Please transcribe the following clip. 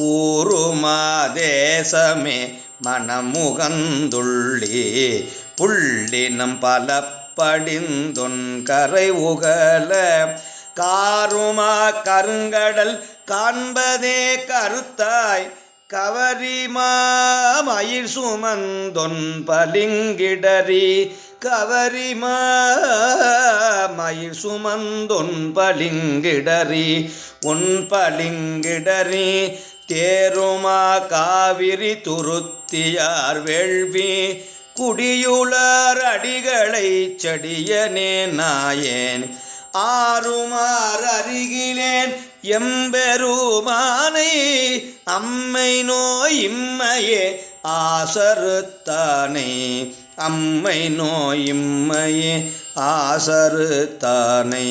ஊருமா தேசமே மனமுகந்துள்ளி புள்ளினம் பல படிந்தொன் கரை உகல காருமா கருங்கடல் காண்பதே கருத்தாய் கவரிமா மயிர் சுமந்தொன் பளிங்கிடரி கவரிமா மயிர் சுமந்தொன் பளிங்கிடரி உன் பளிங்கிடரி தேருமா காவிரி துருத்தியார் வேள்வி குடியுளார் அடிகளை செடியனே நாயேன் ஆறுமார் அருகிலேன் எம்பெருமானை அம்மை நோய் இம்மையே ஆசறுத்தானே அம்மை நோய் இம்மையே ஆசறுத்தானே